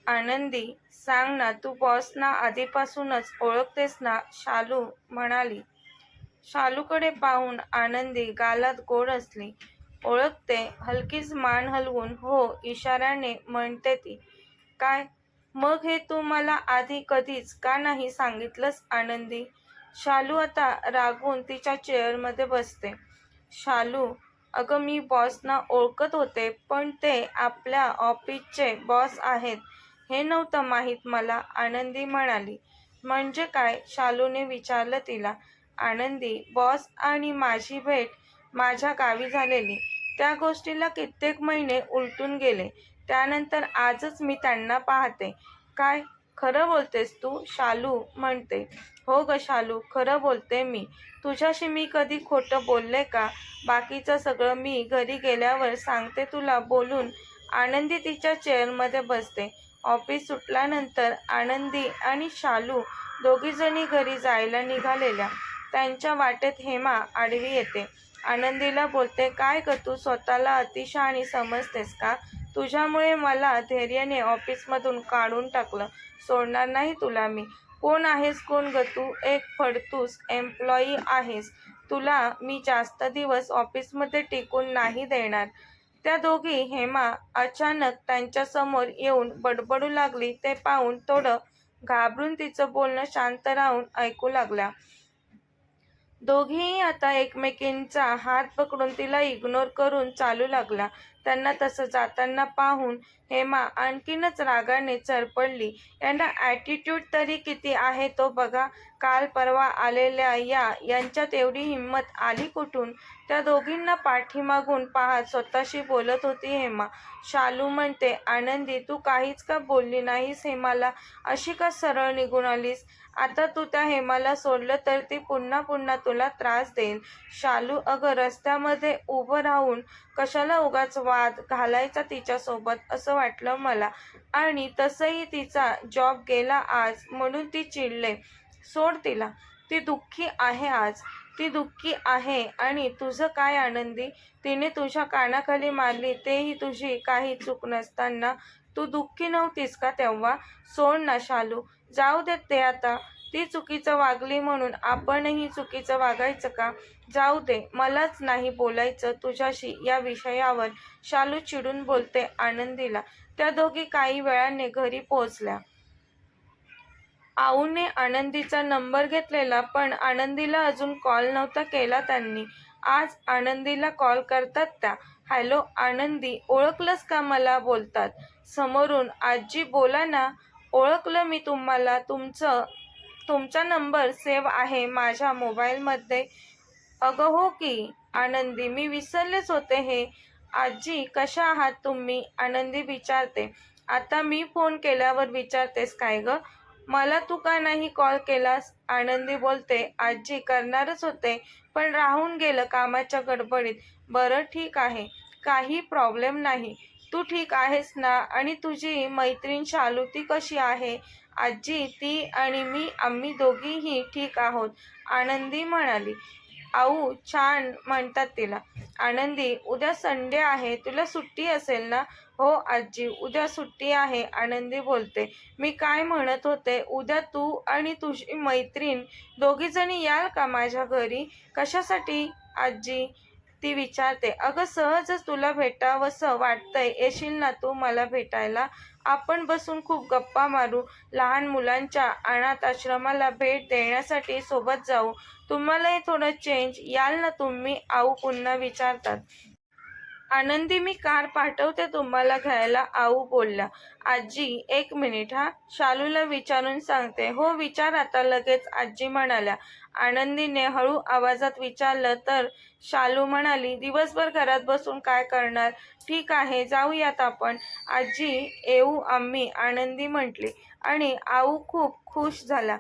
आनंदी, सांग ना, तू बॉसना आधीपासूनच ओळखतेस ना? शालू म्हणाली. शालूकडे पाहून आनंदी गालात गोड हसली. ओळखते, हलकीच मान हलवून हो इशाऱ्याने म्हणते ती. काय? मग हे तू मला आधी कधीच का नाही सांगितलंस आनंदी? शालू आता रागवून तिच्या चेअरमध्ये बसते. शालू, अगं मी बॉसना ओळखत होते, पण ते आपल्या ऑफिसचे बॉस आहेत हे नव्हतं माहीत मला, आनंदी म्हणाली. म्हणजे काय? शालूने विचारलं तिला. आनंदी, बॉस आणि माझी भेट माझ्या गावी झालेली. त्या गोष्टीला कित्येक महिने उलटून गेले. त्यानंतर आजच मी त्यांना पाहते. काय? खरं बोलतेस तू? शालू म्हणते. हो ग शालू, खरं बोलते मी. तुझ्याशी मी कधी खोटं बोलले का? बाकीचं सगळं मी घरी गेल्यावर सांगते तुला बोलून आनंदी तिच्या चेअरमध्ये बसते. ऑफिस सुटल्यानंतर आनंदी आणि शालू दोघीजणी घरी जायला निघालेल्या. त्यांच्या वाटेत हेमा आडवी येते. आनंदीला बोलते, काय ग तू स्वतःला अतिशहाणी समजतेस का? तुझ्यामुळे मला धैर्याने ऑफिसमधून काढून टाकलं. सोडणार नाही तुला मी. कोण आहेस कोण ग तू? एक फडतूस एम्प्लॉई आहेस. तुला मी जास्त दिवस ऑफिसमध्ये टिकून नाही देणार. त्या दोघी हेमा अचानक त्यांच्यासमोर येऊन बडबडू लागली ते पाहून थोडं घाबरून तिचं बोलणं शांत राहून ऐकू लागल्या. दोघीही आता एकमेकींचा हात पकडून तिला इग्नोर करून चालू लागल्या. त्यांना तसं जाताना पाहून हेमा आणखीनच रागाने चरपडली. यांना ॲटिट्यूड तरी किती आहे तो बघा. काल परवा आलेल्या यांच्यात एवढी हिंमत आली कुठून? त्या दोघींना पाठीमागून पाहत स्वतःशी बोलत होती हेमा. शालू म्हणते, आनंदी, तू काहीच का बोलली नाहीस हेमाला? अशी का सरळ निघून आलीस? आता तू त्या हेमाला सोडलं तर ती पुन्हा पुन्हा तुला त्रास देईल. शालू, अगं रस्त्यामध्ये उभं राहून कशाला उगाच वाद घालायचा तिच्यासोबत असं वाटलं मला. आणि तसंही तिचा जॉब गेला आज म्हणून ती चिडले. सोड तिला. ती दुःखी आहे आज. ती दुःखी आहे. आणि तुझं काय आनंदी? तिने तुझ्या कानाखाली मारली तेही तुझी काही चूक नसताना तू दुःखी नव्हतीस का तेव्हा? सोड ना शालू. जाऊ देत ते आता. ती चुकीचं वागली म्हणून आपणही चुकीचं वागायचं का? जाऊ दे, मलाच नाही बोलायचं तुझ्याशी या विषयावर, शालू चिडून बोलते आनंदीला. त्या दोघी काही वेळाने घरी पोहोचल्या. आऊने आनंदीचा नंबर घेतलेला पण आनंदीला अजून कॉल नव्हता केला त्यांनी. आज आनंदीला कॉल करतात त्या. हॅलो आनंदी, ओळखलंस का मला? बोलतात समोरून. आजी बोला ना. ओळखलं मी तुम्हाला. तुमचा नंबर सेव्ह आहे माझ्या मोबाईलमध्ये. अगं हो की आनंदी, मी विसरलेच होते हे. आजी कशा आहात तुम्ही? आनंदी विचारते. आता मी फोन केल्यावर विचारतेस काय ग? मला तू का नाही कॉल केलास? आनंदी बोलते. आजी करणारच होते पण राहून गेलं कामाच्या गडबडीत. बरं ठीक आहे, काही प्रॉब्लेम नाही. तू ठीक आहेस ना? आणि तुझी मैत्रीण शालू ती कशी आहे? आजी, ती आणि मी आम्ही दोघीही ठीक आहोत, आनंदी म्हणाली. आऊ छान म्हणतात तिला. आनंदी, उद्या संडे आहे, तुला सुट्टी असेल ना? हो आजी, उद्या सुट्टी आहे, आनंदी बोलते. मी काय म्हणत होते, उद्या तू आणि तुझी मैत्रीण दोघीजणी याल का माझ्या घरी? कशासाठी आजी? ती विचारते. अगं सहजच तुला भेटावंसं वाटतंय, येशील ना तू मला भेटायला? आपण बसून खूप गप्पा मारू. लहान मुलांच्या अनाथ आश्रमाला भेट देण्यासाठी सोबत जाऊ. तुम्हालाही थोडं चेंज. याल ना तुम्ही? आऊ पुन्हा विचारतात. आनंदी, मी कार पाठवते तुम्हाला घ्यायला, आऊ बोलल्या. आजी एक मिनिट हा, शालूला विचारून सांगते. हो विचार आता लगेच, आजी म्हणाल्या. आनंदीने हळू आवाजात विचारलं तर शालू म्हणाली, दिवसभर घरात बसून काय करणार? ठीक आहे, जाऊयात आपण. आजी येऊ आम्ही, आनंदी म्हटली. आणि आऊ खूप खुश झाला.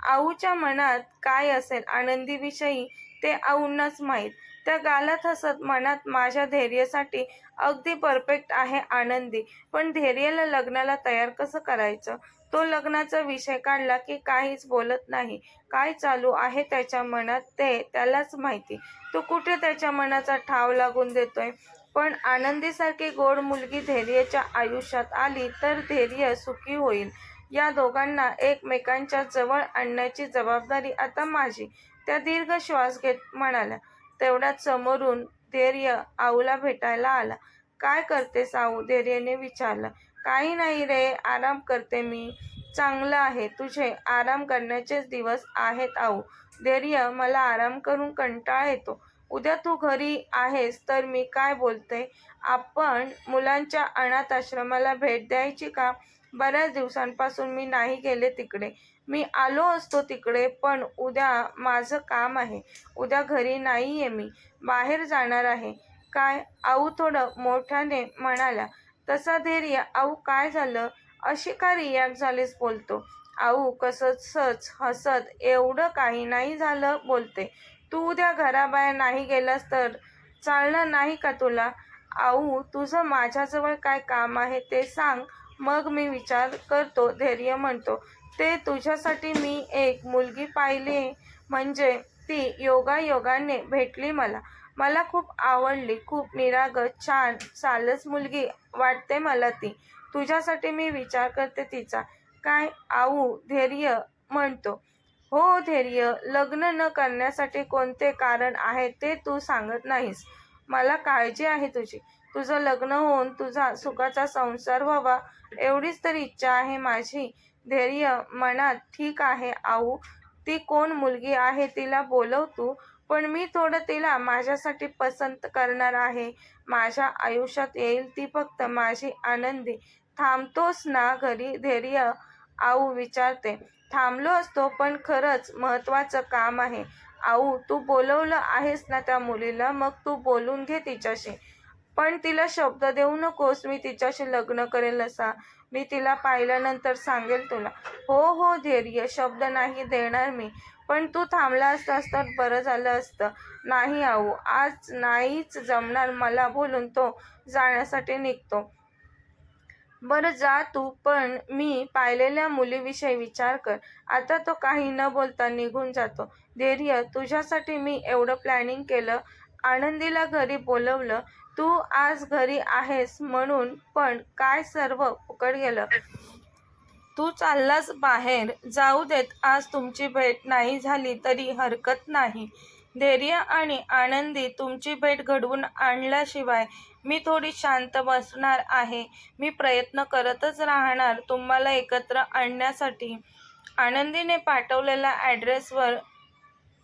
आऊच्या मनात काय असेल आनंदीविषयी ते आऊंनाच माहीत. त्या गालात हसत मनात, माझ्या धैर्यासाठी अगदी परफेक्ट आहे आनंदी, पण धैर्याला लग्नाला तयार कसं करायचं? तो लग्नाचा विषय काढला की काहीच बोलत नाही. काय चालू आहे त्याच्या मनात ते त्यालाच माहिती. तो कुठे त्याच्या मनाचा ठाव लागून देतोय? पण आनंदीसारखी गोड मुलगी धैर्यच्या आयुष्यात आली तर धैर्य सुखी होईल. या दोघांना एकमेकांच्या जवळ आणण्याची जबाबदारी आता माझी, त्या दीर्घ श्वास घेत म्हणाल्या. तेवढ्यात समोरून धैर्य आऊला भेटायला आला. काय करतेस आऊ? धैर्यने विचारलं. काही नाही रे, आराम करते मी. चांगलं आहे, तुझे आराम करण्याचेच दिवस आहेत आऊ. धैर्य, मला आराम करून कंटाळा येतो. उद्या तू घरी आहेस तर मी काय बोलते, आपण मुलांच्या अनाथ आश्रमाला भेट द्यायची का? बऱ्याच दिवसांपासून मी नाही गेले तिकडे. मी आलो असतो तिकडे, पण उद्या माझं काम आहे. उद्या घरी नाहीये मी, बाहेर जाणार आहे. काय? आऊ थोडं मोठ्याने म्हणाल्या. तसा धैर्य, आऊ काय झालं? अशी का रिॲक्ट झालीस बोलतो. आऊ कसंच हसत, एवढं काही नाही झालं बोलते. तू उद्या घराबाहेर नाही गेलास तर चालणार नाही का तुला? आऊ, तुझं माझ्याजवळ काय काम आहे ते सांग, मग मी विचार करतो. धैर्य म्हणतो. ते तुझ्यासाठी मी एक मुलगी पाहिली, म्हणजे ती योगायोगाने भेटली मला. मला खूप आवडली. खूप निरागस, छान, सालस मुलगी वाटते मला ती. तुझ्यासाठी मी विचार करते तिचा. काय आऊ? धैर्य म्हणतो. हो धैर्य, लग्न न करण्यासाठी कोणते कारण आहे ते तू सांगत नाहीस. मला काळजी आहे तुझी. तुझं लग्न होऊन तुझा सुखाचा संसार व्हावा, एवढीच तर इच्छा आहे माझी. धैर्य मनात, ठीक आहे आऊ, ती कोण मुलगी आहे तिला बोलव तू, पण मी थोडं तिला माझ्यासाठी पसंत करणार आहे. माझ्या आयुष्यात येईल ती फक्त माझी आनंदी. थांबतोस ना घरी? धैर्य आऊ विचारते. थांबलो असतो, पण खरंच महत्वाचं काम आहे. आऊ, तू बोलवलं आहेस ना त्या मुलीला, मग तू बोलून घे तिच्याशी. पण तिला शब्द देऊ नकोस मी तिच्याशी लग्न करेल असा. मी तिला पाहिल्यानंतर सांगेल तुला. हो हो धैर्य, शब्द नाही देणार मी, पण तू थांबला असतास तर बरं झालं असतं. नाही आऊ, आज नाहीच जमणार मला बोलून तो जाण्यासाठी निघतो. बरं जा तू, पण मी पाहिलेल्या मुलीविषयी विचार कर. आता तो काही न बोलता निघून जातो. धैर्य, तुझ्यासाठी मी एवढं प्लॅनिंग केलं, आनंदीला घरी बोलवलं, तू आज घरी आहेस म्हणून, पण काय सर्व फुकट गेलं. तू चाललास बाहेर, जाऊ देत, आज तुमची भेट नाही झाली तरी हरकत नाही. धैर्य आणि आनंदी, तुमची भेट घडवून आणल्याशिवाय मी थोडी शांत बसणार आहे. मी प्रयत्न करतच राहणार तुम्हाला एकत्र आणण्यासाठी. आनंदीने पाठवलेल्या ॲड्रेसवर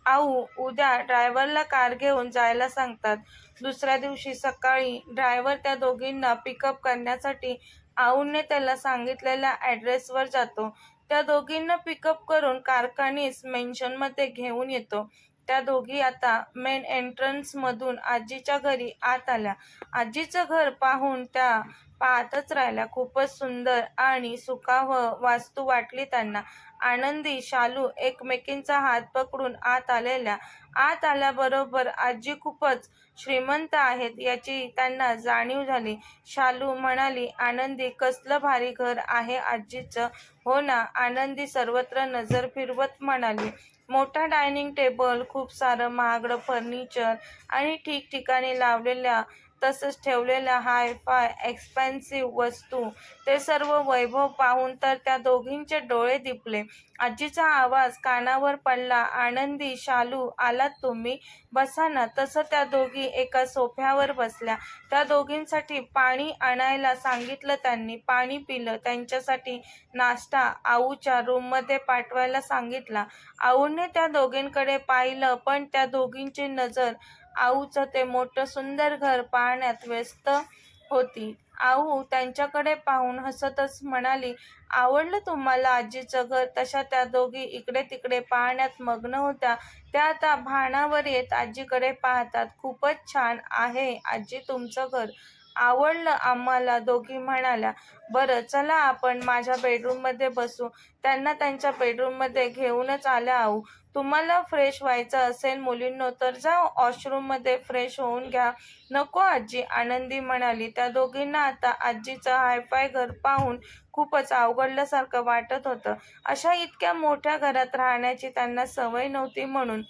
आऊ उद्या ड्रायव्हरला कार घेऊन जायला सांगतात. दुसऱ्या दिवशी सकाळी ड्रायव्हर त्या दोघींना पिकअप करण्यासाठी आऊने त्याला सांगितलेल्या ॲड्रेसवर जातो. त्या दोघींना पिकअप करून कारखानीस मेन्शनमध्ये घेऊन येतो. त्या दोघी आता मेन एंट्रन्समधून आजीच्या घरी आत आल्या. आजीचं घर पाहून त्या पाहतच राहिल्या. खूपच सुंदर आणि सुखावह वास्तू वाटली त्यांना. आनंदी, शालू एकमेकींचा हात पकडून आत आलेल्या. आत आल्याबरोबर आजी खूपच श्रीमंत आहेत याची त्यांना जाणीव झाली. शालू म्हणाली, आनंदी, कसलं भारी घर आहे आजीचं. हो ना, आनंदी सर्वत्र नजर फिरवत म्हणाली. मोठा डायनिंग टेबल, खूप सारं महागडं फर्निचर आणि ठिकठिकाणी लावलेल्या तसंच ठेवलेल्या हाय फाय एक्सपेन्सिव्ह वस्तू, ते सर्व वैभव पाहून तर त्या दोघींचे डोळे दिपले. आजीचा आवाज कानावर पडला. आनंदी, शालू, आलात तुम्ही? बसा ना. तसं त्या दोघी एका सोफ्यावर बसल्या. त्या दोघींसाठी पाणी आणायला सांगितलं त्यांनी. पाणी पिलं. त्यांच्यासाठी नाश्ता आऊच्या रूममध्ये पाठवायला सांगितला. आऊने त्या दोघींकडे पाहिलं, पण त्या दोघींची नजर आऊचं ते मोठं सुंदर घर पाहण्यात व्यस्त होती. आऊ त्यांच्याकडे पाहून हसतच म्हणाली, आवडलं तुम्हाला आजीचं घर? तशा त्या दोघी इकडे तिकडे पाहण्यात मग्न होत्या. त्या आता भानावर येत आजीकडे पाहतात. खूपच छान आहे आजी तुमचं घर, आवडलं आम्हाला, दोघी म्हणाल्या. बरं चला आपण माझ्या बेडरूममध्ये बसू. त्यांना त्यांच्या बेडरूममध्ये घेऊनच आल्या आऊ. तुम्हाला फ्रेश व्हायचं असेल मुलींनो तर जा वॉशरूममध्ये फ्रेश होऊन घ्या. नको आजी, आनंदी म्हणाली. त्या दोघींना आता आजीचं हायफाय घर पाहून खूपच अवघडल्यासारखं वाटत होतं. अशा इतक्या मोठ्या घरात राहण्याची त्यांना सवय नव्हती म्हणून.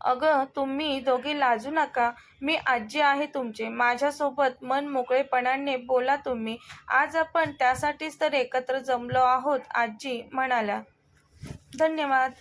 अगं तुम्ही दोघी लाजू नका, मी आजी आहे तुमची, माझ्यासोबत मन मोकळेपणाने बोला तुम्ही. आज आपण त्यासाठीच तर एकत्र जमलो आहोत, आजी म्हणाल्या. धन्यवाद.